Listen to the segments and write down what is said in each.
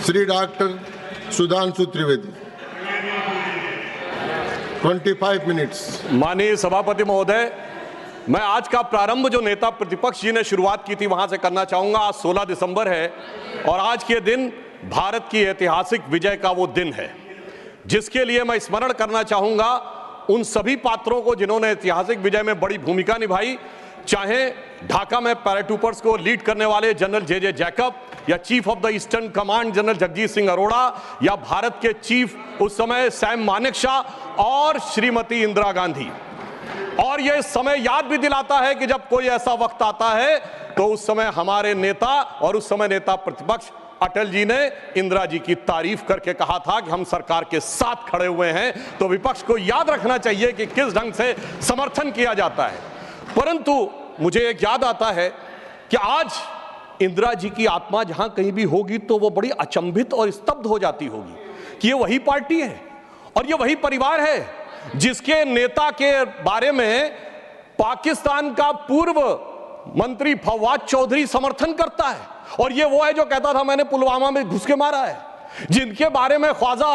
Shri doctor Sudhanshu Trivedi 25 minutes. माननीय सभापति महोदय, मैं आज का प्रारंभ जो नेता प्रतिपक्ष जी ने शुरुआत की थी वहां से करना चाहूंगा। आज 16 दिसंबर है और आज के दिन भारत की ऐतिहासिक विजय का वो दिन है जिसके लिए मैं स्मरण करना चाहूंगा उन सभी पात्रों को जिन्होंने ऐतिहासिक विजय में बड़ी भूमिका निभाई, चाहे ढाका में पैराट्रूपर्स को लीड करने वाले जनरल जे जैकब या chief of the eastern command general Jagjit Singh Arora या भारत के चीफ उस समय सैम मानेकशॉ और श्रीमती इंदिरा गांधी। और यह समय याद भी दिलाता है कि जब कोई ऐसा वक्त आता है तो उस समय हमारे नेता और उस समय नेता प्रतिपक्ष अटल जी ने इंदिरा जी की तारीफ करके कहा था कि हम सरकार के साथ खड़े हुए हैं। तो विपक्ष को याद रखना चाहिए कि किस ढंग से समर्थन किया जाता है। परंतु मुझे एक याद आता है कि आज इंदिरा जी की आत्मा जहां कहीं भी होगी तो वो बड़ी अचंभित और स्तब्ध हो जाती होगी कि ये वही पार्टी है और ये वही परिवार है जिसके नेता के बारे में पाकिस्तान का पूर्व मंत्री फवाद चौधरी समर्थन करता है। और ये वो है जो कहता था मैंने पुलवामा में घुस के मारा है, जिनके बारे में ख्वाजा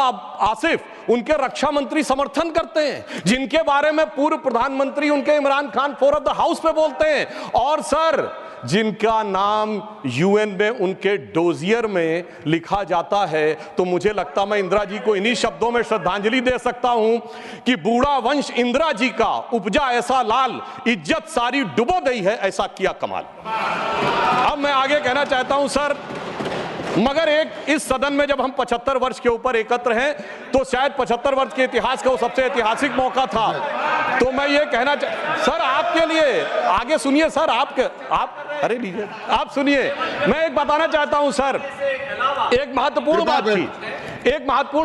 आसिफ उनके रक्षा मंत्री समर्थन करते हैं, जिनके बारे में पूर्व प्रधानमंत्री उनके Imran Khan floor of the house पे बोलते हैं, और सर जिनका नाम यूएन में उनके डोजियर में लिखा जाता है। तो मुझे लगता मैं इंदिरा जी को इन्हीं शब्दों में श्रद्धांजलि दे सकता हूं कि बूढ़ा वंश इंदिरा जी का उपजा ऐसा लाल, इज्जत सारी डुबो गई है ऐसा किया कमाल। अब मैं आगे कहना चाहता हूं सर, मगर एक इस सदन में जब हम 75 वर्ष के ऊपर एकत्र हैं तो शायद 75 वर्ष के इतिहास का वो सबसे ऐतिहासिक मौका था। तो मैं ये कहना सर आपके लिए आगे सुनिए सर, आप अरे लीजिए आप सुनिए, मैं एक बताना चाहता हूं सर, एक महत्वपूर्ण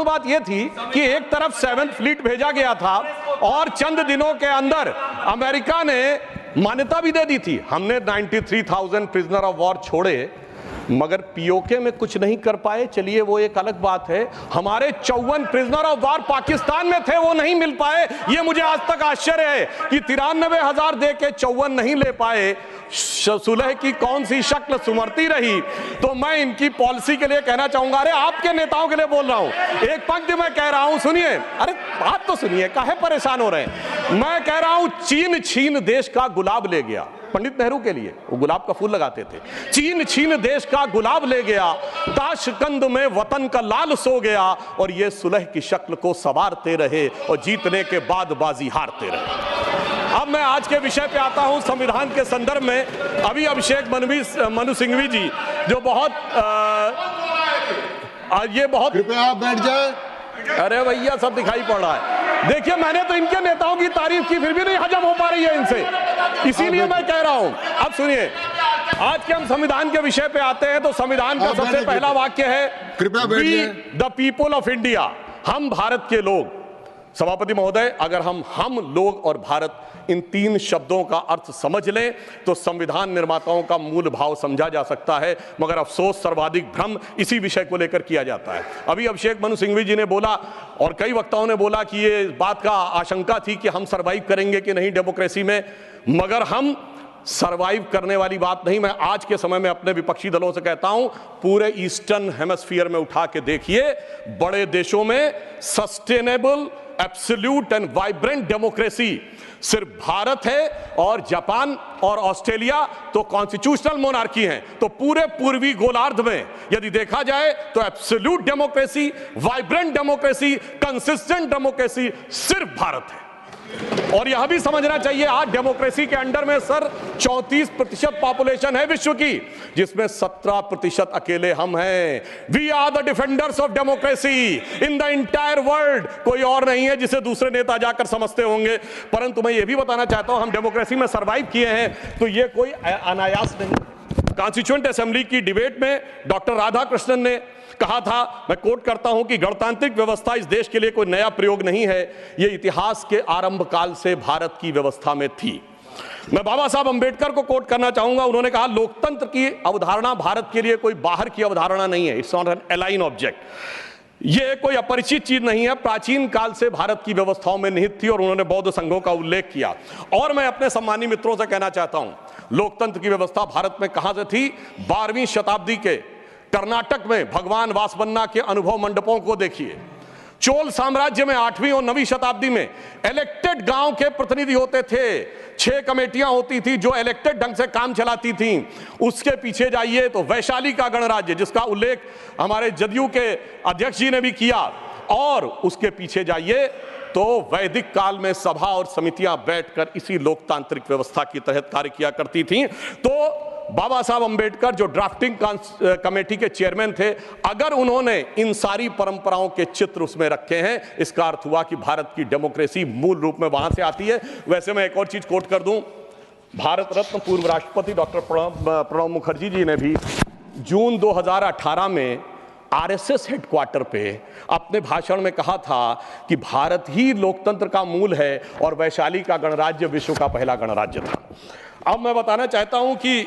बात ये थी कि एक तरफ 7th फ्लीट भेजा गया था और चंद दिनों के अंदर अमेरिका ने मान्यता भी दे दी थी। हमने 93,000 प्रिजनर ऑफ वॉर छोड़े मगर पीओके में कुछ नहीं कर पाए। चलिए वो एक अलग बात है। हमारे 54 प्रिजनर ऑफ वॉर पाकिस्तान में थे, वो नहीं मिल पाए। ये मुझे आज तक आश्चर्य है कि 93,000 दे के 54 नहीं ले पाए। सुलह की कौन सी शक्ल सुमरती रही। तो मैं इनकी पॉलिसी के लिए कहना चाहूंगा, अरे आपके नेताओं के लिए बोल रहा हूं, एक पंक्ति में कह रहा हूं, सुनिए, अरे बात तो सुनिए, काहे परेशान हो रहे हैं। मैं कह रहा हूं चीन छीन देश का गुलाब ले गया। पंडित नेहरू के लिए वो गुलाब का फूल लगाते थे। चीन छीन देश का गुलाब ले गया, ताशकंद में वतन का लाल सो गया, और ये सुलह की शक्ल को संवारते रहे और जीतने के बाद बाजी हारते रहे। अब मैं आज के विषय पे आता हूं। संविधान के संदर्भ में अभी अभिषेक मनु सिंघवी जी जो बहुत कृपया आप बैठ जाए। अरे भैया सब दिखाई पड़ रहा है। देखिए मैंने तो इनके नेताओं की तारीफ की फिर भी नहीं हजम हो पा रही है इनसे, इसीलिए मैं कह रहा हूं। अब सुनिए, आज के हम संविधान के विषय पे आते हैं तो संविधान का सबसे पहला वाक्य है, कृपया बैठिए, द पीपल ऑफ इंडिया, हम भारत के लोग। सभापति महोदय, अगर हम लोग और भारत इन 3 शब्दों का अर्थ समझ लें तो संविधान निर्माताओं का मूल भाव समझा जा सकता है। मगर अफसोस सर्वाधिक भ्रम इसी विषय को लेकर किया जाता है। अभी अभिषेक मनु सिंघवी जी ने बोला और कई वक्ताओं ने बोला कि ये बात का आशंका थी कि हम सरवाइव करेंगे कि नहीं डेमोक्रेसी में, मगर हम सरवाइव करने वाली बात नहीं। मैं आज के समय में अपने विपक्षी दलों से कहता हूं, पूरे ईस्टर्न हेमिस्फीयर में उठा के देखिए, बड़े देशों में sustainable absolute and vibrant democracy सिर्फ भारत है, और जापान और ऑस्ट्रेलिया तो कॉन्स्टिट्यूशनल मोनार्की हैं। तो पूरे पूर्वी गोलार्ध में यदि देखा जाए तो absolute democracy, vibrant democracy, consistent democracy सिर्फ भारत है। और यह भी समझना चाहिए, आज डेमोक्रेसी के अंडर में सर 34% पॉपुलेशन है विश्व की, जिसमें 17% अकेले हम हैं। We are the defenders of democracy in the entire world. कोई और नहीं है जिसे दूसरे नेता जाकर समझते होंगे। परंतु मैं यह भी बताना चाहता हूं, हम डेमोक्रेसी में सर्वाइव किए हैं तो यह कोई अनायास नहीं। कॉन्स्टिट्यूएंट असेंबली की डिबेट में डॉक्टर राधाकृष्णन ने कहा था, मैं कोट करता हूं, कि गणतांत्रिक व्यवस्था इस देश के लिए कोई नया प्रयोग नहीं है, यह इतिहास के आरंभ काल से भारत की व्यवस्था में थी। मैं बाबा साहब अंबेडकर को कोट करना चाहूंगा। उन्होंने कहा, लोकतंत्र की अवधारणा भारत के लिए कोई बाहर की अवधारणा नहीं है, it's not an align object. यह कोई अपरिचित चीज नहीं है, प्राचीन काल से भारत की व्यवस्थाओं में निहित थी। और उन्होंने बौद्ध संघों का उल्लेख किया। और मैं अपने सम्मानी मित्रों से कहना चाहता हूं, लोकतंत्र की व्यवस्था भारत में कहां से थी? 12वीं शताब्दी के कर्नाटक में भगवान वासवन्ना के अनुभव मंडपों को देखिए। चोल साम्राज्य में 8वीं और 9वीं शताब्दी में इलेक्टेड गांव के प्रतिनिधि होते थे, 6 कमेटियां होती थी जो इलेक्टेड ढंग से काम चलाती थीं। उसके पीछे जाइए तो वैशाली का गणराज्य, जिसका उल्लेख हमारे जदयू के अध्यक्ष जी ने भी किया, और उसके पीछे जाइए तो वैदिक काल में सभा और समितियां बैठकर इसी लोकतांत्रिक व्यवस्था के तहत कार्य किया करती थीं। तो बाबा साहब अंबेडकर जो ड्राफ्टिंग कमेटी के चेयरमैन थे, अगर उन्होंने इन सारी परंपराओं के चित्र उसमें रखे हैं, इसका अर्थ हुआ कि भारत की डेमोक्रेसी मूल रूप में वहां से आती है। वैसे मैं एक और चीज कोट कर दूं, भारत रत्न पूर्व राष्ट्रपति डॉक्टर प्रणब मुखर्जी जी ने भी जून 2018 में आरएसएस हेडक्वार्टर पे अपने भाषण में कहा था कि भारत ही लोकतंत्र का मूल है और वैशाली का गणराज्य विश्व का पहला गणराज्य था। अब मैं बताना चाहता हूं कि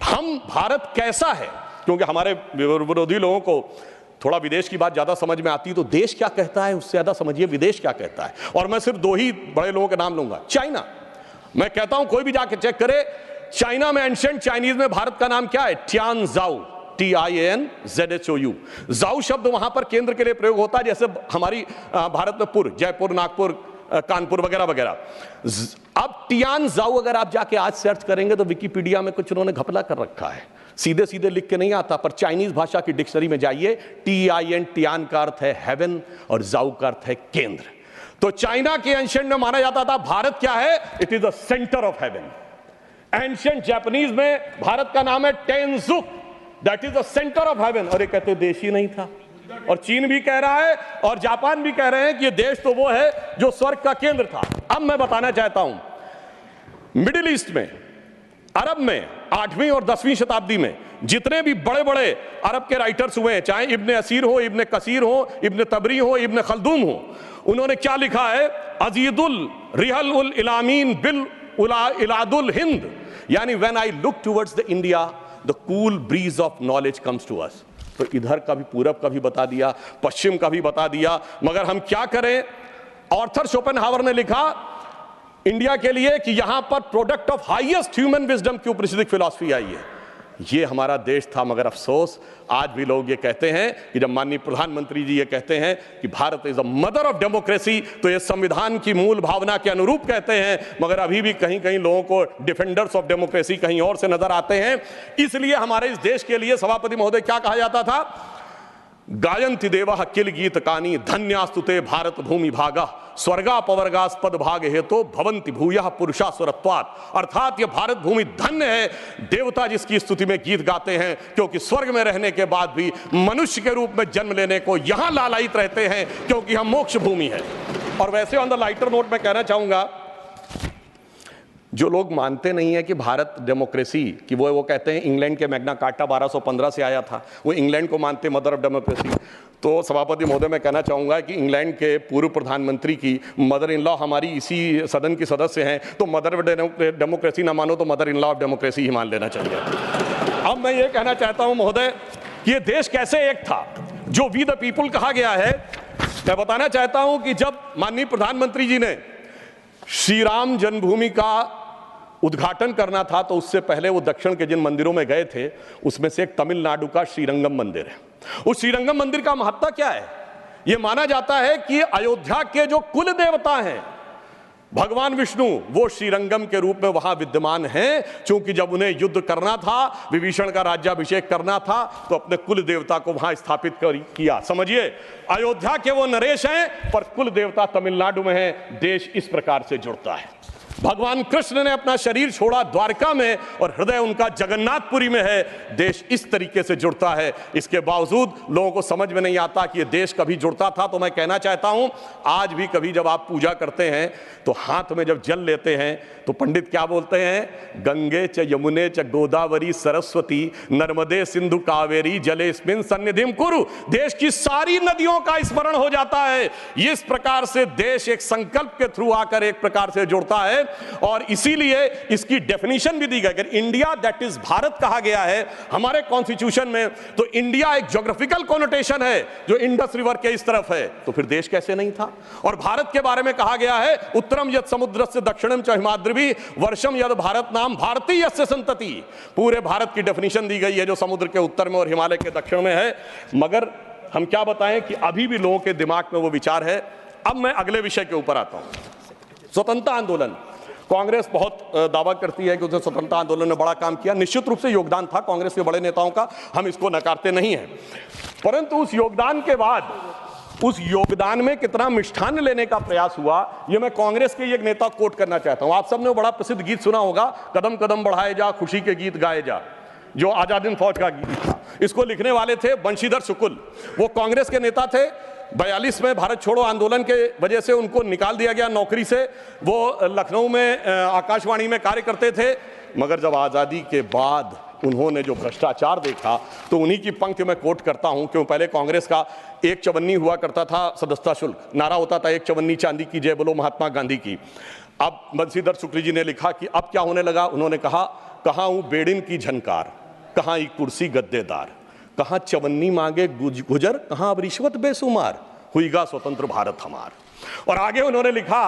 हम भारत कैसा है, क्योंकि हमारे विरोधी लोगों को थोड़ा विदेश की बात ज्यादा समझ में आती है, तो देश क्या कहता है उससे ज्यादा समझिए विदेश क्या कहता है। और मैं सिर्फ 2 ही बड़े लोगों के नाम लूंगा। चाइना, मैं कहता हूं कोई भी जाके चेक करे, चाइना में एंशिएंट चाइनीज में भारत का नाम क्या है? Tan Zhao, TIANZHOU। जाऊ शब्द वहां पर केंद्र के लिए प्रयोग होता है, जैसे हमारी भारत में पुर, जयपुर, नागपुर, कानपुर वगैरह वगैरह। अब टियान जाऊ अगर आप जाके आज सर्च करेंगे तो विकिपीडिया में कुछ उन्होंने घपला कर रखा है, सीधे सीधे लिख के नहीं आता, पर चाइनीज भाषा की डिक्शनरी में जाइए, TIN टियान का अर्थ है हेवन और जाऊ का अर्थ है केंद्र। तो चाइना के एंशिएंट में माना जाता था भारत क्या है? It is the centre of heaven. Ancient Japanese में भारत का नाम है Tenjiku, that is the centre of heaven. और ये कहते देश ही नहीं था, और चीन भी कह रहा है और जापान भी कह रहे हैं कि ये देश तो वो है जो स्वर्ग का केंद्र था। अब मैं बताना चाहता हूं, मिडिल ईस्ट में, अरब में 8वीं और 10वीं शताब्दी में जितने भी बड़े बड़े अरब के राइटर्स हुए हैं, चाहे इब्ने असीर हो, इब्ने कसीर हो, इब्ने तबरी हो, इब्ने खल्दून हो, उन्होंने क्या लिखा है? अजीदुल रिहल उल इलामीन बिल इलादुल हिंद, यानी when I look towards the India the cool breeze of knowledge comes to us. तो इधर का भी, पूरब का भी बता दिया, पश्चिम का भी बता दिया, मगर हम क्या करें? आर्थर शोपेनहावर ने लिखा इंडिया के लिए कि यहां पर product of highest human wisdom की उपनिषदिक फिलॉसफी आई है। ये हमारा देश था, मगर अफसोस आज भी लोग ये कहते हैं कि जब माननीय प्रधानमंत्री जी ये कहते हैं कि Bharat is a mother of democracy, तो ये संविधान की मूल भावना के अनुरूप कहते हैं, मगर अभी भी कहीं कहीं लोगों को डिफेंडर्स ऑफ डेमोक्रेसी कहीं और से नजर आते हैं। इसलिए हमारे इस देश के लिए सभापति महोदय क्या कहा जाता था? गायन्ति देवः किल गीत कानी धन्यास्तुते भारत भूमि भागा स्वर्गापवर्गास्पद भाग हेतु भवन्ति भूयः पुरुषा स्वरत्वात्। अर्थात ये भारत भूमि धन्य है, देवता जिसकी स्तुति में गीत गाते हैं, क्योंकि स्वर्ग में रहने के बाद भी मनुष्य के रूप में जन्म लेने को यहां लालायित रहते हैं, क्योंकि हम मोक्ष भूमि है। और वैसे ऑन द लाइटर नोट मैं कहना चाहूंगा, जो लोग मानते नहीं है कि भारत डेमोक्रेसी कि वो कहते हैं इंग्लैंड के मैग्ना कार्टा 1215 से आया था, वो इंग्लैंड को मानते मदर ऑफ डेमोक्रेसी। तो सभापति महोदय मैं कहना चाहूंगा कि इंग्लैंड के पूर्व प्रधानमंत्री की मदर इन लॉ हमारी इसी सदन की सदस्य हैं, तो मदर ऑफ डेमोक्रेसी ना मानो तो mother in law of democracy ही मान लेना चाहिए। अब मैं ये कहना चाहता हूं महोदय कि ये देश कैसे एक था जो वी द पीपुल कहा गया है। मैं बताना चाहता हूं कि जब माननीय प्रधानमंत्री जी ने श्री राम जन्मभूमि का उद्घाटन करना था, तो उससे पहले वो दक्षिण के जिन मंदिरों में गए थे उसमें से एक तमिलनाडु का श्रीरंगम मंदिर है। उस श्रीरंगम मंदिर का महत्व क्या है? यह माना जाता है कि अयोध्या के जो कुल देवता हैं भगवान विष्णु, वो श्रीरंगम के रूप में वहां विद्यमान हैं, क्योंकि जब उन्हें युद्ध करना था, विभीषण का राज्याभिषेक करना था, तो अपने कुल देवता को वहां स्थापित किया। समझिए, अयोध्या के वो नरेश हैं पर कुल देवता तमिलनाडु में है। देश इस प्रकार से जुड़ता है। भगवान कृष्ण ने अपना शरीर छोड़ा द्वारका में और हृदय उनका जगन्नाथपुरी में है। देश इस तरीके से जुड़ता है। इसके बावजूद लोगों को समझ में नहीं आता कि ये देश कभी जुड़ता था। तो मैं कहना चाहता हूं, आज भी कभी जब आप पूजा करते हैं तो हाथ में जब जल लेते हैं तो पंडित क्या बोलते हैं? गंगे च यमुने च गोदावरी सरस्वती नर्मदे सिंधु कावेरी जलेस्मिन् सन्निधिं कुरु। देश की सारी नदियों का स्मरण हो जाता है। इस प्रकार से देश एक संकल्प के थ्रू आकर एक प्रकार से जुड़ता है। और इसीलिए इसकी डेफिनेशन भी दी गई। अगर इंडिया दैट इज भारत कहा गया है हमारे कॉन्स्टिट्यूशन में, तो इंडिया एक ज्योग्राफिकल कॉनोटेशन है जो इंडस रिवर के इस तरफ है, तो फिर देश कैसे नहीं था। और भारत के बारे में कहा गया है उत्तरम यद समुद्रस्य दक्षिणम च हिमाद्रिभि वर्षम यद भारत नाम भारतीय संतति। पूरे भारत की डेफिनेशन दी गई है जो समुद्र के उत्तर में और हिमालय के दक्षिण में है। मगर हम क्या बताएं कि अभी भी लोगों के दिमाग में वो विचार है। अब मैं अगले विषय के ऊपर आता हूं। स्वतंत्रता आंदोलन, कांग्रेस बहुत दावा करती है कि उसने स्वतंत्रता आंदोलन में बड़ा काम किया। निश्चित रूप से योगदान था कांग्रेस के बड़े नेताओं का, हम इसको नकारते नहीं हैं। परंतु उस योगदान के बाद उस योगदान में कितना मिष्ठान लेने का प्रयास हुआ, यह मैं कांग्रेस के एक नेता कोट करना चाहता हूं। आप सबने बड़ा प्रसिद्ध गीत सुना होगा, कदम कदम बढ़ाए जा खुशी के गीत गाए जा, जो आजाद हिंद फौज का गीत था। इसको लिखने वाले थे बंशीधर शुक्ल, वो कांग्रेस के नेता थे। 42 में भारत छोड़ो आंदोलन के वजह से उनको निकाल दिया गया नौकरी से। वो लखनऊ में आकाशवाणी में कार्य करते थे। मगर जब आज़ादी के बाद उन्होंने जो भ्रष्टाचार देखा, तो उन्हीं की पंक्ति में कोट करता हूं। क्यों, पहले कांग्रेस का 1 चवन्नी हुआ करता था सदस्यता शुल्क, नारा होता था 1 चवन्नी चांदी की जय बोलो महात्मा गांधी की। अब बंशीधर शुक्ल जी ने लिखा कि अब क्या होने लगा। उन्होंने कहा, कहाँ हूं बेड़िन की झनकार, कहाँ एक कुर्सी गद्देदार, कहाँ चवन्नी मांगे गुजर, कहाँ अब रिश्वत बेसुमार, हुईगा स्वतंत्र भारत हमार। और आगे उन्होंने लिखा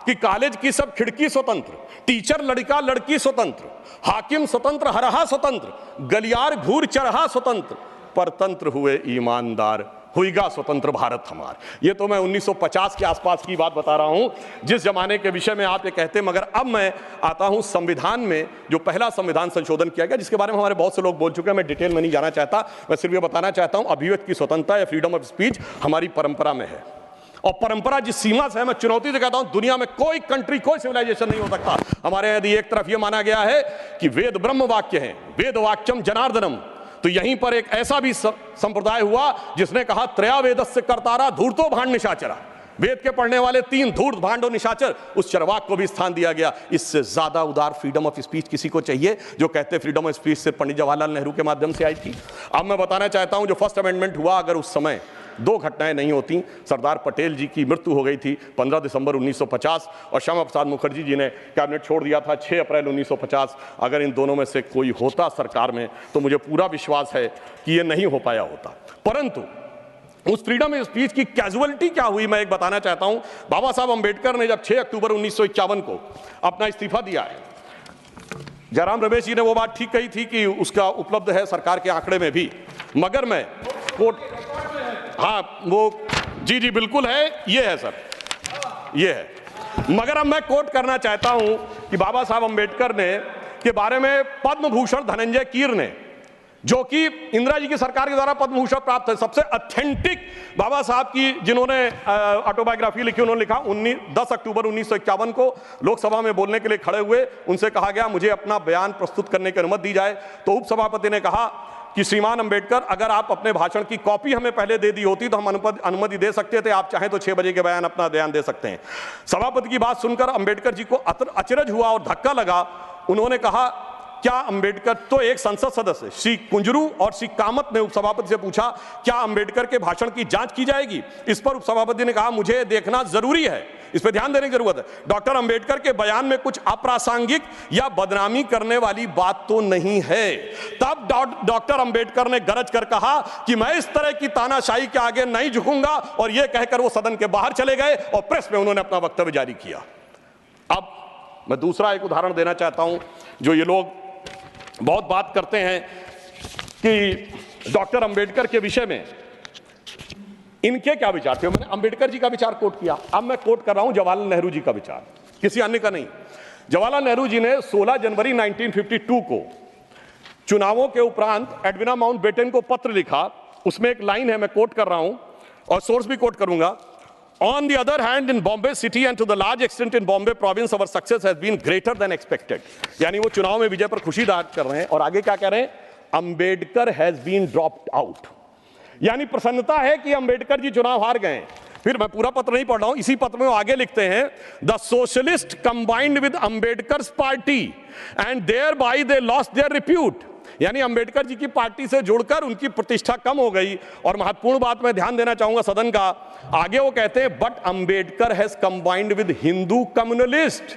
कि कॉलेज की सब खिड़की स्वतंत्र, टीचर लड़का लड़की स्वतंत्र, हाकिम स्वतंत्र हरहा स्वतंत्र, गलियार घूर चरहा स्वतंत्र, परतंत्र हुए ईमानदार, हुईगा स्वतंत्र भारत हमार। ये तो मैं 1950 के आसपास की बात बता रहा हूं, जिस जमाने के विषय में आप ये कहते हैं। मगर अब मैं आता हूं संविधान में, जो पहला संविधान संशोधन किया गया, जिसके बारे में हमारे बहुत से लोग बोल चुके हैं, मैं डिटेल में नहीं जाना चाहता। मैं सिर्फ ये बताना चाहता हूं, अभिव्यक्ति की स्वतंत्रता या फ्रीडम ऑफ स्पीच हमारी परंपरा में है। और परंपरा जिस सीमा से है, मैं चुनौती से कहता हूं, दुनिया में कोई कंट्री, कोई सिविलाइजेशन नहीं हो सकता। हमारे यदि एक तरफ यह माना गया है कि वेद ब्रह्म वाक्य है, वेद वाक्यम जनार्दनम, तो यहीं पर एक ऐसा भी संप्रदाय हुआ जिसने कहा त्रया वेदस्य कर्तारा धूर्तो भांड निशाचरा। वेद के पढ़ने वाले 3 धूर्त भांड और निशाचर, उस चरवाक को भी स्थान दिया गया। इससे ज्यादा उदार फ्रीडम ऑफ स्पीच किसी को चाहिए? जो कहते फ्रीडम ऑफ स्पीच सिर्फ पंडित जवाहरलाल नेहरू के माध्यम से आई थी। अब मैं बताना चाहता हूं, जो फर्स्ट अमेंडमेंट हुआ, अगर उस समय 2 घटनाएं नहीं होती, सरदार पटेल जी की मृत्यु हो गई थी 15 दिसंबर 1950, और श्यामा प्रसाद मुखर्जी जी ने कैबिनेट छोड़ दिया था 6 अप्रैल 1950। अगर इन दोनों में से कोई होता सरकार में, तो मुझे पूरा विश्वास है कि ये नहीं हो पाया होता। परंतु उस फ्रीडम ऑफ स्पीच की कैजुअलिटी क्या हुई, मैं एक बताना चाहता हूं। बाबा साहब अंबेडकर ने जब 6 अक्टूबर 1951 को अपना इस्तीफा दिया है, जयराम रमेश जी ने वो बात ठीक कही थी कि उसका उपलब्ध है सरकार के आंकड़े में भी। मगर मैं कोट, हाँ वो जी बिल्कुल है, ये है सर, ये है। मगर अब मैं कोट करना चाहता हूं कि बाबा साहब अंबेडकर ने के बारे में पद्म भूषण धनंजय कीर ने, जो कि इंदिरा जी की सरकार के द्वारा पद्म भूषण प्राप्त है, सबसे ऑथेंटिक बाबा साहब की जिन्होंने ऑटोबायोग्राफी लिखी, उन्होंने लिखा 10 अक्टूबर 1951 को लोकसभा में बोलने के लिए खड़े हुए। उनसे कहा गया मुझे अपना बयान प्रस्तुत करने की अनुमति दी जाए। तो उपसभापति ने कहा कि श्रीमान अंबेडकर, अगर आप अपने भाषण की कॉपी हमें पहले दे दी होती तो हम अनुमति दे सकते थे, आप चाहें तो 6 बजे के बयान अपना बयान दे सकते हैं। सभापति की बात सुनकर अंबेडकर जी को अचरज हुआ और धक्का लगा। उन्होंने कहा, क्या अंबेडकर, तो एक संसद सदस्य श्री कुंजरू और श्री कामत ने उपसभापति से पूछा, क्या अंबेडकर के भाषण की जांच की जाएगी? इस पर उपसभापति ने कहा, मुझे देखना जरूरी है, इस पर ध्यान देने की जरूरत है। डॉक्टर अंबेडकर के बयान में कुछ अप्रासंगिक या बदनामी करने वाली बात तो नहीं है। तब डॉक्टर अंबेडकर ने गरज कर कहा कि मैं इस तरह की तानाशाही के आगे नहीं झुकूंगा, और यह कहकर वो सदन के बाहर चले गए और प्रेस में उन्होंने अपना वक्तव्य जारी किया। अब मैं दूसरा एक उदाहरण देना चाहता हूं। जो ये लोग बहुत बात करते हैं कि डॉक्टर अंबेडकर के विषय में इनके क्या विचार थे, मैंने अंबेडकर जी का विचार कोट किया। अब मैं कोट कर रहा हूं जवाहरलाल नेहरू जी का विचार, किसी अन्य का नहीं। जवाहरलाल नेहरू जी ने 16 जनवरी 1952 को चुनावों के उपरांत एडविना माउंटबेटन को पत्र लिखा। उसमें एक लाइन है, मैं कोट कर रहा हूं और सोर्स भी कोट करूंगा। On the other hand, in Bombay city and to the large extent in Bombay province, our success has been greater than expected. यानी वो चुनाव में विजय पर खुशी जाहिर कर रहे हैं। और आगे क्या कह रहे हैं? Ambedkar has been dropped out, यानी प्रसन्नता है कि अंबेडकर जी चुनाव हार गए। फिर मैं पूरा पत्र नहीं पढ़ रहा हूं, इसी पत्र में वो आगे लिखते हैं, the socialist combined with Ambedkar's party and thereby they lost their repute, यानी अंबेडकर जी की पार्टी से जुड़कर उनकी प्रतिष्ठा कम हो गई। और महत्वपूर्ण बात मैं ध्यान देना चाहूंगा सदन का, आगे वो कहते हैं but Ambedkar has combined with Hindu communalist,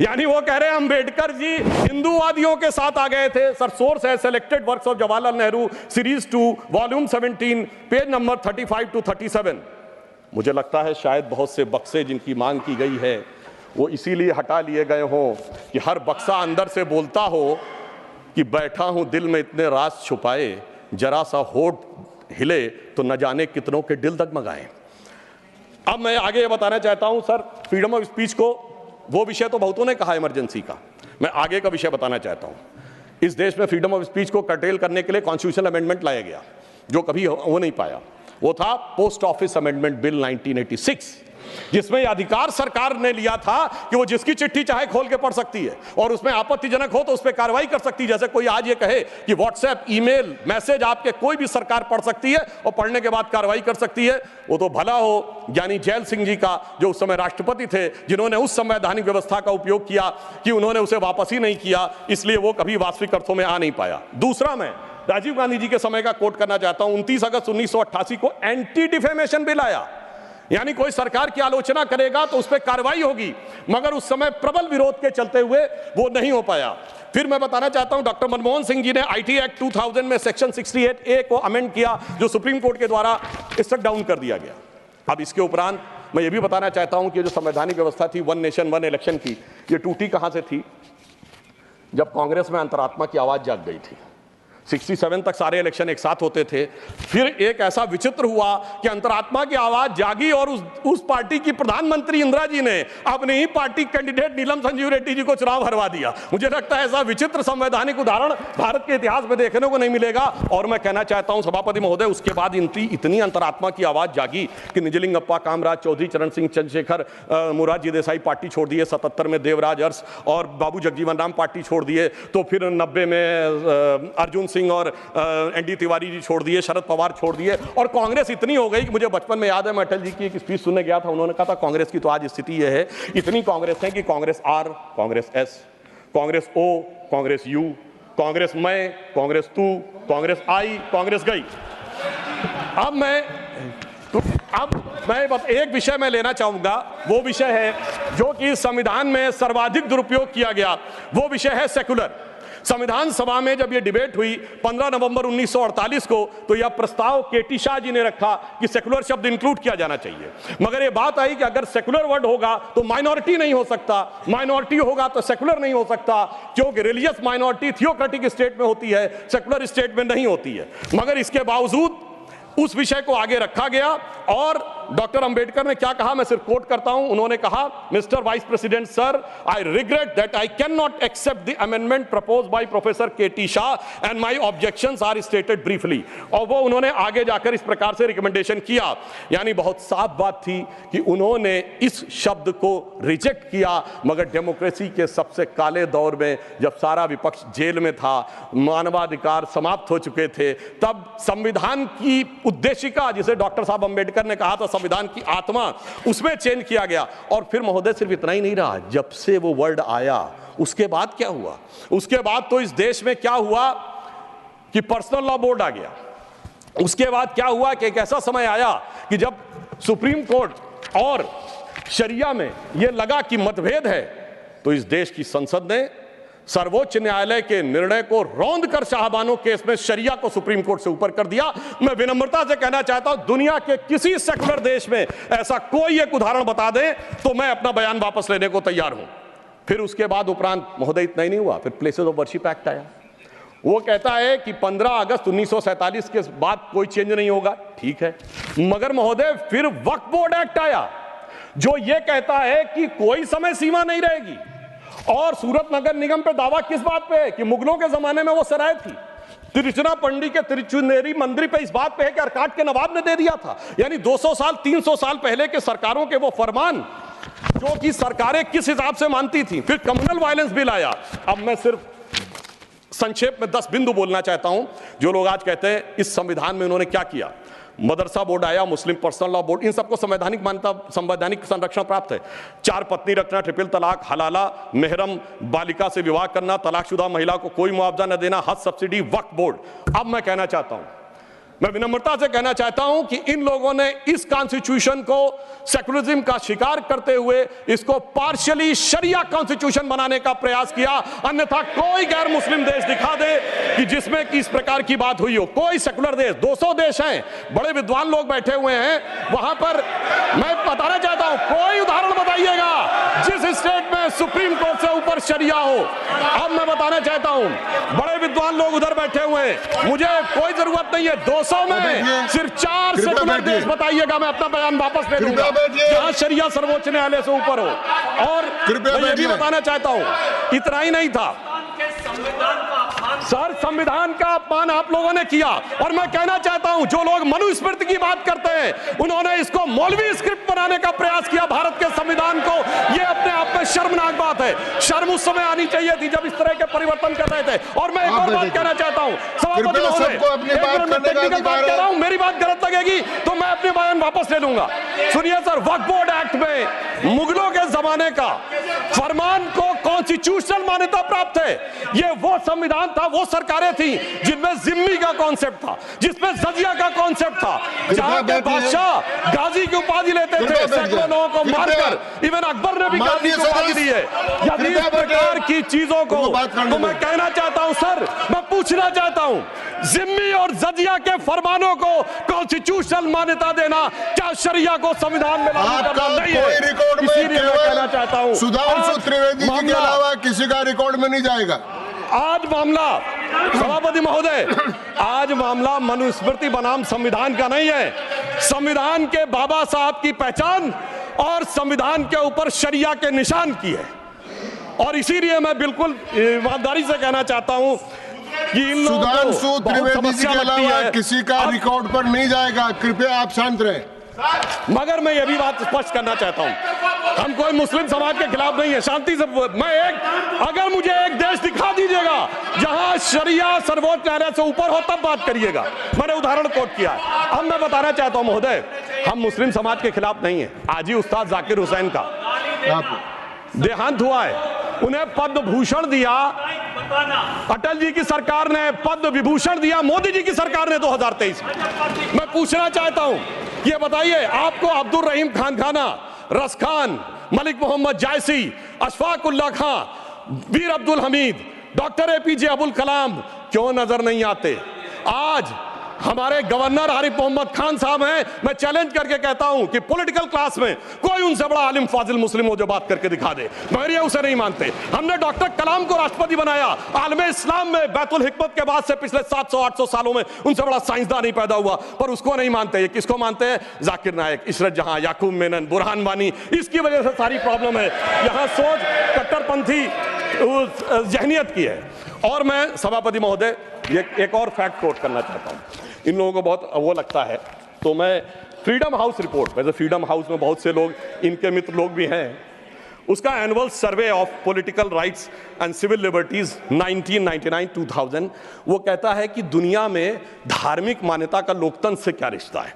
यानी वो कह रहे हैं अंबेडकर जी हिंदूवादियों के साथ आ गए थे। सर सोर्स है selected works of Jawaharlal Nehru series 2 volume 17 page number 35 to 37। मुझे लगता है शायद बहुत से बक्से जिनकी मांग की गई है वो इसीलिए हटा लिए गए हों कि हर बक्सा अंदर से बोलता हो कि बैठा हूं दिल में इतने राज छुपाए, जरा सा होठ हिले तो न जाने कितनों के दिल डगमगाए। अब मैं आगे ये बताना चाहता हूं सर, फ्रीडम ऑफ स्पीच को, वो विषय तो बहुतों ने कहा इमरजेंसी का, मैं आगे का विषय बताना चाहता हूं। इस देश में फ्रीडम ऑफ स्पीच को कर्टेल करने के लिए कॉन्स्टिट्यूशनल अमेंडमेंट लाया गया जो कभी हो नहीं पाया। वो था पोस्ट ऑफिस अमेंडमेंट बिल 1986, जिसमें यह अधिकार सरकार ने लिया था कि वो जिसकी चिट्ठी चाहे खोल के पढ़ सकती है और उसमें आपत्तिजनक हो तो उस पर कार्रवाई कर सकती है। जैसे कोई आज ये कहे कि व्हाट्सएप ईमेल मैसेज आपके कोई भी सरकार पढ़ सकती है और पढ़ने के बाद कार्रवाई कर सकती है, वो तो भला हो ज्ञानी जैल सिंह जी का जो उस समय राष्ट्रपति थे, जिन्होंने उस संवैधानिक व्यवस्था का उपयोग किया कि उन्होंने उसे वापस ही नहीं किया, इसलिए वो कभी वास्तविक अर्थों में आ नहीं पाया। दूसरा, मैं राजीव गांधी जी के समय का कोट करना चाहता हूं। 29 अगस्त 1988 को एंटी डिफेमेशन बिल आया, यानी कोई सरकार की आलोचना करेगा तो उस पर कार्रवाई होगी, मगर उस समय प्रबल विरोध के चलते हुए वो नहीं हो पाया। फिर मैं बताना चाहता हूं डॉक्टर मनमोहन सिंह जी ने आईटी एक्ट 2000 में सेक्शन 68A को अमेंड किया, जो सुप्रीम कोर्ट के द्वारा स्ट्रक डाउन कर दिया गया। अब इसके उपरांत मैं ये भी बताना चाहता हूं कि जो संवैधानिक व्यवस्था थी वन नेशन वन इलेक्शन की, ये टूटी कहां से थी? जब कांग्रेस में अंतरात्मा की आवाज जाग गई थी। 67 तक सारे इलेक्शन एक साथ होते थे, फिर एक ऐसा विचित्र हुआ कि अंतरात्मा की आवाज जागी और उस पार्टी की प्रधानमंत्री इंदिरा जी ने अपने ही पार्टी कैंडिडेट नीलम संजीव रेड्डी जी को चुनाव हरवा दिया। मुझे लगता है ऐसा विचित्र संवैधानिक उदाहरण भारत के इतिहास में देखने को नहीं मिलेगा। और मैं कहना चाहता हूं सभापति महोदय, उसके बाद इतनी अंतरात्मा की आवाज जागी कि निजलिंगप्पा, कामराज चौधरी, चरण सिंह चंद्रशेखर, मुरारजी देसाई पार्टी छोड़ दिए, 77 में देवराज अरस और बाबू जगजीवन राम पार्टी छोड़ दिए, तो फिर 90 में अर्जुन सिंह और एनडी तिवारी जी छोड़ दिए, शरद पवार छोड़ दिए, और कांग्रेस इतनी हो गई कि मुझे बचपन में याद है, मैं अटल जी की एक स्पीच सुनने गया था, उन्होंने कहा था कांग्रेस की तो आज स्थिति यह है, इतनी कांग्रेस है कि Congress R, Congress S, Congress O, Congress U, Congress मैं, कांग्रेस तू, कांग्रेस आई, कांग्रेस गई। अब मैं एक विषय में लेना चाहूंगा, वो विषय है जो कि संविधान में सर्वाधिक दुरुपयोग किया गया, वो विषय है सेकुलर। संविधान सभा में जब यह डिबेट हुई 15 नवंबर 1948 को, तो यह प्रस्ताव केटी शाह जी ने रखा कि सेकुलर शब्द इंक्लूड किया जाना चाहिए, मगर यह बात आई कि अगर सेकुलर वर्ड होगा तो माइनॉरिटी नहीं हो सकता, माइनॉरिटी होगा तो सेकुलर नहीं हो सकता, क्योंकि रिलीजियस माइनॉरिटी थियोक्रेटिक स्टेट में होती है, सेकुलर स्टेट में नहीं होती है। मगर इसके बावजूद उस विषय को आगे रखा गया और डॉक्टर अंबेडकर ने क्या कहा, मैं सिर्फ कोट करता हूं, उन्होंने कहा, mister vice president sir, I regret that I can not accept the amendment proposed by professor KT Shah and my objections are stated briefly. और वो उन्होंने आगे जाकर इस प्रकार से रिकमेंडेशन किया, यानी बहुत साफ बात थी कि उन्होंने इस शब्द को रिजेक्ट किया। मगर डेमोक्रेसी के सबसे काले दौर में, जब सारा विपक्ष जेल में था, मानवाधिकार समाप्त हो चुके थे, तब संविधान की उद्देशिका, जिसे डॉक्टर साहब अंबेडकर ने कहा था संविधान की आत्मा, उसमें चेंज किया गया। और फिर महोदय सिर्फ इतना ही नहीं रहा, जब से वो वर्ड आया उसके बाद क्या हुआ? उसके बाद तो इस देश में क्या हुआ कि पर्सनल लॉ बोर्ड आ गया। उसके बाद क्या हुआ कि एक ऐसा समय आया कि जब सुप्रीम कोर्ट और शरिया में यह लगा कि मतभेद है, तो इस देश की संसद ने सर्वोच्च न्यायालय के निर्णय को रौंद कर शाहबानो केस में शरिया को सुप्रीम कोर्ट से ऊपर कर दिया। मैं विनम्रता से कहना चाहता हूं, दुनिया के किसी सेकुलर देश में ऐसा कोई एक उदाहरण बता दें तो मैं अपना बयान वापस लेने को तैयार हूं। फिर उसके बाद उपरांत महोदय इतना ही नहीं हुआ, फिर प्लेसेस ऑफ वर्शिप एक्ट आया। वो कहता है कि 15 अगस्त 1947 के बाद कोई चेंज नहीं होगा, ठीक है, मगर महोदय फिर वक्फ बोर्ड एक्ट आया जो ये कहता है कि कोई समय सीमा नहीं रहेगी। और सूरत नगर निगम पे दावा किस बात पे है कि मुगलों के जमाने में वो सराय थी, तिरुचिरापल्ली के तिरुचुनेरी मंदिर पे इस बात पे है कि अरकाट के नवाब ने दे दिया था। यानी 200 साल 300 साल पहले के सरकारों के वो फरमान जो कि सरकारें किस हिसाब से मानती थी। फिर कम्युनल वायलेंस बिल आया। अब मैं सिर्फ संक्षेप में 10 बिंदु बोलना चाहता हूं। जो लोग आज कहते हैं इस संविधान में उन्होंने क्या किया, मदरसा बोर्ड आया, मुस्लिम पर्सनल लॉ बोर्ड, इन सबको संवैधानिक मान्यता, संवैधानिक संरक्षण प्राप्त है। 4 पत्नी रखना, ट्रिपल तलाक, हलाला, मेहरम बालिका से विवाह करना, तलाकशुदा महिला को कोई मुआवजा न देना, हज सब्सिडी, वक्फ बोर्ड। अब मैं कहना चाहता हूं मैं विनम्रता से कहना चाहता हूं कि इन लोगों ने इस कॉन्स्टिट्यूशन को सेकुलरिज्म का शिकार करते हुए इसको पार्शियली शरिया कॉन्स्टिट्यूशन बनाने का प्रयास किया। अन्यथा कोई गैर मुस्लिम देश दिखा दे कि जिसमें कि इस प्रकार की बात हुई हो, कोई सेकुलर देश, 200 देश हैं, बड़े विद्वान लोग बैठे हुए हैं वहां पर। मैं बताना चाहता हूं, कोई उदाहरण बताइएगा जिस स्टेट में सुप्रीम कोर्ट से ऊपर शरिया हो। अब मैं बताना चाहता हूं, बड़े विद्वान लोग उधर बैठे हुए हैं, मुझे कोई जरूरत नहीं है 200 में सिर्फ 4 सेकुलर देश बताइएगा, मैं अपना बयान वापस ले लूंगा, जहां शरिया सर्वोच्च न्यायालय से ऊपर हो। और मैं ये भी बताना चाहता हूं, इतना ही नहीं था सर, संविधान का अपमान आप लोगों ने किया। और मैं कहना चाहता हूं, जो लोग मनुस्मृति की बात करते हैं, उन्होंने इसको मौलवी स्क्रिप्ट बनाने का प्रयास किया भारत के संविधान को। यह अपने आप में शर्मनाक बात है। शर्म उस समय आनी चाहिए थी जब इस तरह के परिवर्तन कर रहे थे। और मैं एक और बात कहना चाहता हूं, सभापति महोदय, टेक्निकल बात कह रहा हूं, मेरी बात गलत लगेगी तो मैं अपने बयान वापस ले लूंगा। सुनिए सर, वक्फ बोर्ड एक्ट में मुगलों के जमाने का फरमान को कॉन्स्टिट्यूशनल मान्यता प्राप्त है। यह वो संविधान था, वो सरकारें थी जिनमें जिम्मी का कॉन्सेप्ट था, जिसमें जजिया का कॉन्सेप्ट था, जहां के बादशाह गाजी की उपाधि लेते थे, सैकड़ों लोगों को मारकर। इवन अकबर ने भी गाजी की उपाधि दी है। यदि इस प्रकार की चीजों को, तो मैं कहना चाहता हूं सर, मैं पूछना चाहता हूं, जिम्मी और जजिया के फरमानों को कॉन्स्टिट्यूशनल मान्यता देना क्या शरिया को संविधान में लागू करना नहीं है? इसीलिए मैं कहना चाहता हूं, सुधांशु त्रिवेदी जी के अलावा किसी का रिकॉर्ड में नहीं जाएगा। आज मामला, सभापति महोदय, आज मामला मनुस्मृति बनाम संविधान का नहीं है। संविधान के बाबा साहब की पहचान और संविधान के ऊपर शरिया के निशान की है। और इसीलिए मैं बिल्कुल ईमानदारी से कहना चाहता हूं कि इन लोगों को सुधांशु त्रिवेदी जी के अलावा किसी का रिकॉर्ड पर नहीं जाएगा। कृपया आप शांत रहें। मगर मैं यह भी बात स्पष्ट करना चाहता हूं, हम कोई मुस्लिम समाज के खिलाफ नहीं है, शांति से। अगर मुझे एक देश दिखा दीजिएगा जहां शरिया सर्वोच्च न्यायालय से ऊपर हो, तब बात करिएगा। मैंने उदाहरण कोट किया। अब मैं बताना चाहता हूं महोदय, हम मुस्लिम समाज के खिलाफ नहीं है। आज ही उस्ताद जाकिर हुसैन का देहांत हुआ है, उन्हें पद्म भूषण दिया, अटल जी की सरकार ने पद्म विभूषण दिया, मोदी जी की सरकार ने 2023 में। मैं पूछना चाहता हूं, ये बताइए, आपको अब्दुल रहीम खान खाना, रस खान, मलिक मोहम्मद जायसी, अशफाक उल्लाह खान, वीर अब्दुल हमीद, डॉक्टर APJ अबुल कलाम क्यों नजर नहीं आते? आज हमारे गवर्नर आरिफ मोहम्मद खान साहब हैं। मैं चैलेंज करके कहता हूं कि पॉलिटिकल क्लास में कोई उनसे बड़ा आलिम फाजिल मुस्लिम हो जो बात करके दिखा दे, मगर ये उसे नहीं मानते। हमने डॉक्टर कलाम को राष्ट्रपति बनाया। आलम इस्लाम में बैतुल हिकमत के बाद से पिछले 700-800 सालों में उनसे बड़ा साइंसदान नहीं पैदा हुआ, पर उसको नहीं मानते। ये किसको मानते हैं? जाकिर नायक, इशरत जहां, याकूब मेनन, बुरहान वानी। इसकी वजह से सारी प्रॉब्लम है। यहाँ सोच कट्टरपंथी जहनियत की है। और मैं सभापति महोदय एक और फैक्ट कोट करना चाहता हूं। इन लोगों को बहुत वो लगता है, तो मैं फ्रीडम हाउस रिपोर्ट, वैसे फ्रीडम हाउस में बहुत से लोग इनके मित्र लोग भी हैं, उसका annual survey of political rights and civil liberties 1999-2000 वो कहता है कि दुनिया में धार्मिक मान्यता का लोकतंत्र से क्या रिश्ता है।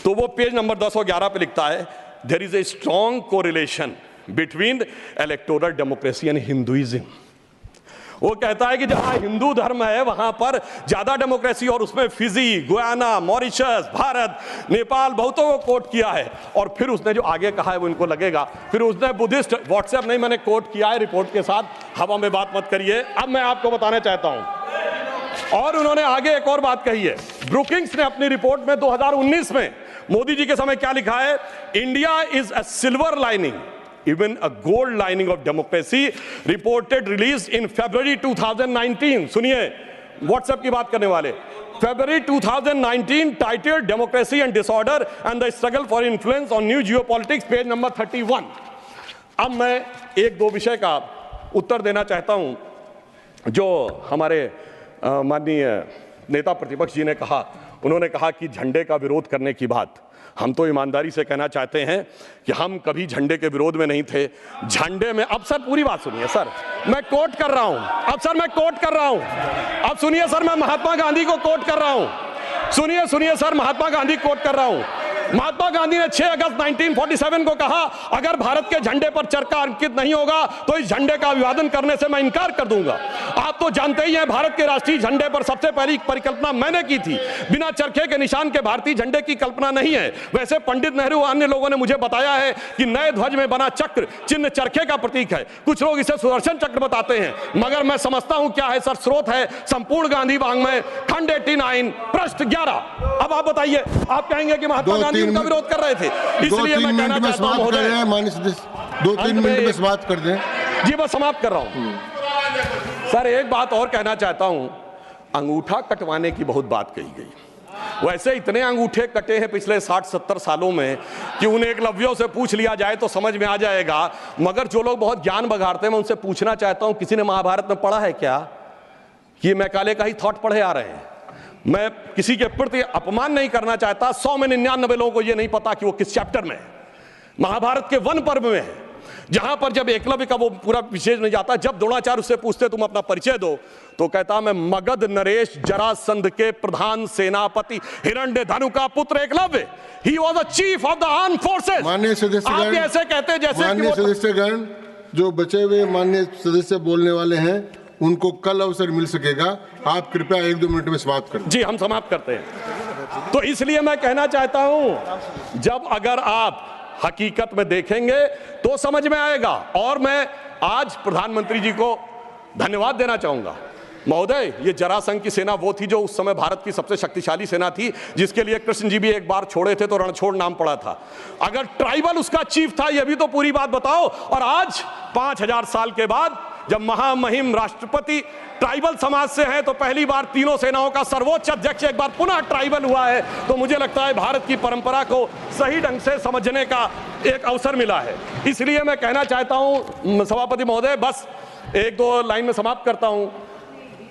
तो वो पेज नंबर 1011 पे लिखता है, there is a strong correlation between electoral democracy and Hinduism. वो कहता है कि जहां हिंदू धर्म है वहां पर ज्यादा डेमोक्रेसी, और उसमें Fiji, Guyana, Mauritius, Bharat, Nepal बहुतों को कोट किया है। और फिर उसने जो आगे कहा है वो इनको लगेगा, फिर उसने बुद्धिस्ट, व्हाट्सएप नहीं, मैंने कोट किया है रिपोर्ट के साथ, हवा में बात मत करिए। अब मैं आपको बताना चाहता हूं, और उन्होंने आगे एक और बात कही है। ब्रुकिंग्स ने अपनी रिपोर्ट में 2019 में मोदी जी के समय क्या लिखा है? India is a silver lining, even a gold lining of democracy, reported released in February 2019. सुनिए, WhatsApp की बात करने वाले, February 2019 titled Democracy and Disorder and the Struggle for Influence on New Geopolitics, page number 31। अब मैं एक दो विषय का उत्तर देना चाहता हूं जो हमारे माननीय नेता प्रतिपक्ष जी ने कहा। उन्होंने कहा कि झंडे का विरोध करने की बात, हम तो ईमानदारी से कहना चाहते हैं कि हम कभी झंडे के विरोध में नहीं थे। झंडे में, अब सर पूरी बात सुनिए सर, मैं कोट कर रहा हूं, अब सर मैं कोट कर रहा हूं, अब सुनिए सर, मैं महात्मा गांधी को कोट कर रहा हूं, सुनिए सर, महात्मा गांधी कोट कर रहा हूं। महात्मा गांधी ने 6 अगस्त 1947 को कहा, अगर भारत के झंडे पर चरखा अंकित नहीं होगा तो इस झंडे का अभिवादन करने से मैं इनकार कर दूंगा। आप तो जानते ही हैं, भारत के राष्ट्रीय झंडे पर सबसे पहली परिकल्पना मैंने की थी। बिना चरखे के निशान के भारतीय झंडे की कल्पना नहीं है। वैसे पंडित नेहरू और अन्य लोगों ने मुझे बताया है कि नए ध्वज में बना चक्र चिन्ह चरखे का प्रतीक है। कुछ लोग इसे सुदर्शन चक्र बताते हैं, मगर मैं समझता हूं क्या है सर। स्रोत है संपूर्ण गांधी वाङ्मय, खंड 89 पृष्ठ 11। अब आप बताइए, आप कहेंगे कि महात्मा गांधी उनका विरोध कर रहे थे, इसलिए मैं कहना चाहता हूं महोदय, 2-3 मिनट में समाप्त कर दें। जी मैं समाप्त कर रहा हूं सर। एक बात और कहना चाहता हूं, अंगूठा कटवाने की बहुत बात कही गई। वैसे इतने अंगूठे कटे हैं पिछले 60-70 सालों में कि उन्हें एकलव्यों से पूछ लिया जाए तो समझ में आ जाएगा। मगर जो लोग बहुत ज्ञान बघाड़ते हैं, मैं उनसे पूछना चाहता हूं, किसी ने महाभारत में पढ़ा है क्या? ये मैकाले का ही थॉट पढ़े आ रहे हैं। मैं किसी के प्रति अपमान नहीं करना चाहता। 100 में 99 लोगों को यह नहीं पता कि वो किस चैप्टर में है। महाभारत के वन पर्व में है, जहां पर जब एकलव्य का वो पूरा विशेष नहीं जाता, जब द्रोणाचार्य उससे पूछते तुम अपना परिचय दो, तो कहता मैं मगध नरेश जरासंध के प्रधान सेनापति हिरण्यधनु का पुत्र Eklavya. He was the chief of the armed forces. माननीय सदस्यगण, आप ऐसे कहते हैं जैसे माननीय सदस्यगण, जो बचे हुए माननीय सदस्य बोलने वाले हैं उनको कल अवसर मिल सकेगा। आप कृपया 1-2 मिनट में समाप्त करें। जी हम समाप्त करते हैं। तो इसलिए मैं कहना चाहता हूं, जब अगर आप हकीकत में देखेंगे तो समझ में आएगा। और मैं आज प्रधानमंत्री जी को धन्यवाद देना चाहूंगा। महोदय, ये जरासंध की सेना वो थी जो उस समय भारत की सबसे शक्तिशाली सेना थी, जिसके लिए कृष्ण जी भी एक बार छोड़े थे तो रणछोड़ नाम पड़ा था। अगर ट्राइबल उसका चीफ था, ये भी तो पूरी बात बताओ। और आज 5000 साल के बाद जब महामहिम राष्ट्रपति ट्राइबल समाज से हैं, तो पहली बार तीनों सेनाओं का सर्वोच्च अध्यक्ष एक बार पुनः ट्राइबल हुआ है। तो मुझे लगता है भारत की परंपरा को सही ढंग से समझने का एक अवसर मिला है। इसलिए मैं कहना चाहता हूं सभापति महोदय, बस 1-2 लाइन में समाप्त करता हूं।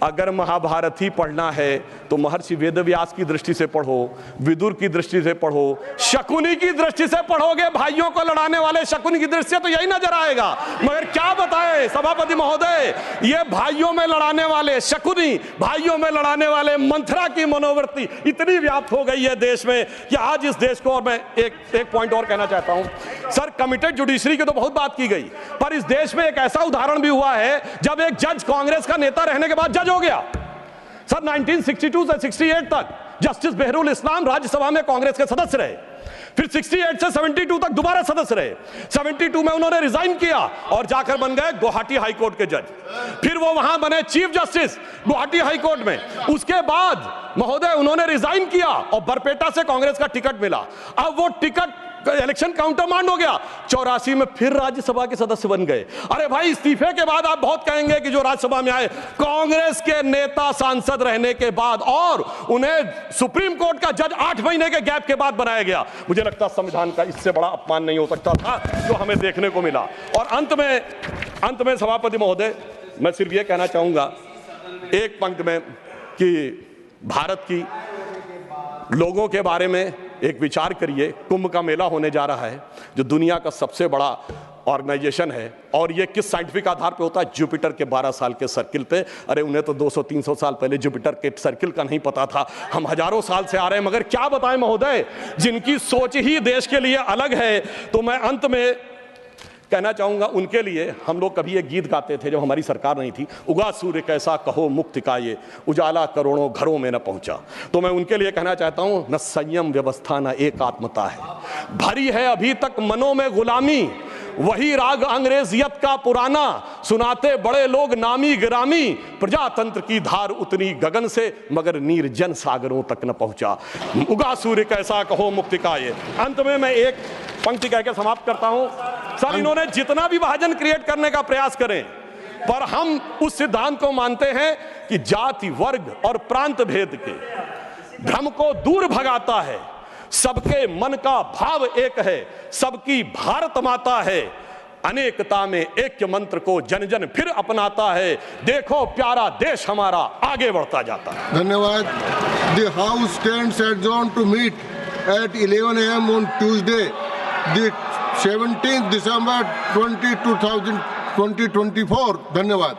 अगर महाभारत ही पढ़ना है तो महर्षि वेदव्यास की दृष्टि से पढ़ो, विदुर की दृष्टि से पढ़ो, शकुनी की दृष्टि से पढ़ोगे, भाइयों को लड़ाने वाले शकुनी की दृष्टि से, तो यही नजर आएगा। मगर क्या बताएं सभापति महोदय, ये भाइयों में लड़ाने वाले शकुनी, भाइयों में लड़ाने वाले मंथरा की मनोवृत्ति इतनी व्याप्त हो गई है देश में कि आज इस देश को, और मैं एक पॉइंट और कहना चाहता हूं सर, कमिटेड जुडिशरी की तो बहुत बात की गई, पर इस देश में एक ऐसा उदाहरण भी हुआ है जब एक जज कांग्रेस का नेता रहने के बाद जज हो गया। सर 1962 से 68 तक जस्टिस बेहरुल इस्लाम राज्यसभा में कांग्रेस के सदस्य रहे। फिर 68 से 72 तक दोबारा सदस्य रहे। 72 में उन्होंने रिजाइन किया और जाकर बन गए गुवाहाटी हाईकोर्ट के जज। फिर वो वहां बने चीफ जस्टिस गुवाहाटी हाईकोर्ट में। उसके बाद महोदय उन्होंने रिजाइन किया और बरपेटा से कांग्रेस का टिकट मिला। अब वो टिकट इलेक्शन काउंटरमांड हो गया। 84 में फिर राज्यसभा के सदस्य बन गए। अरे भाई, इस्तीफे के बाद आप बहुत कहेंगे कि जो राज्यसभा में आए कांग्रेस के नेता सांसद रहने के बाद, और उन्हें सुप्रीम कोर्ट का जज 8 महीने के गैप के बाद बनाया गया। मुझे लगता संविधान का इससे बड़ा अपमान नहीं हो सकता था जो हमें देखने को मिला। और अंत में सभापति महोदय, मैं सिर्फ यह कहना चाहूंगा एक पंक्ति में कि भारत की लोगों के बारे में एक विचार करिए। कुंभ का मेला होने जा रहा है, जो दुनिया का सबसे बड़ा ऑर्गेनाइजेशन है, और ये किस साइंटिफिक आधार पे होता है? जुपिटर के 12 साल के सर्किल पे। अरे उन्हें तो 200-300 साल पहले जुपिटर के सर्किल का नहीं पता था, हम हजारों साल से आ रहे हैं। मगर क्या बताएं महोदय, जिनकी सोच ही देश के लिए अलग है। तो मैं अंत में कहना चाहूंगा, उनके लिए हम लोग कभी एक गीत गाते थे जब हमारी सरकार नहीं थी, उगा सूर्य कैसा कहो मुक्ति का ये, उजाला करोड़ों घरों में न पहुंचा। तो मैं उनके लिए कहना चाहता हूं, न संयम व्यवस्था न एकात्मता है, भरी है अभी तक मनों में गुलामी, वही राग अंग्रेजियत का पुराना, सुनाते बड़े लोग नामी गिरामी, प्रजातंत्र की धार उतनी गगन से मगर निर्जन सागरों तक न पहुंचा, उगा सूर्य कैसा कहो मुक्ति का ये। अंत में मैं एक पंक्ति कहकर समाप्त करता हूं। सर, इन्होंने जितना भी विभाजन क्रिएट करने का प्रयास करें, पर हम उस सिद्धांत को मानते हैं कि जाति, वर्ग और प्रांत भेद के भ्रम को दूर भगाता है। सबके मन का भाव एक है, सबकी भारत माता है, अनेकता में ऐक्य मंत्र को जन जन फिर अपनाता है। देखो प्यारा देश हमारा आगे बढ़ता जाता है। धन्यवाद। The house stands adjourned to meet at 11 AM on Tuesday, the 17th December 2024. धन्यवाद।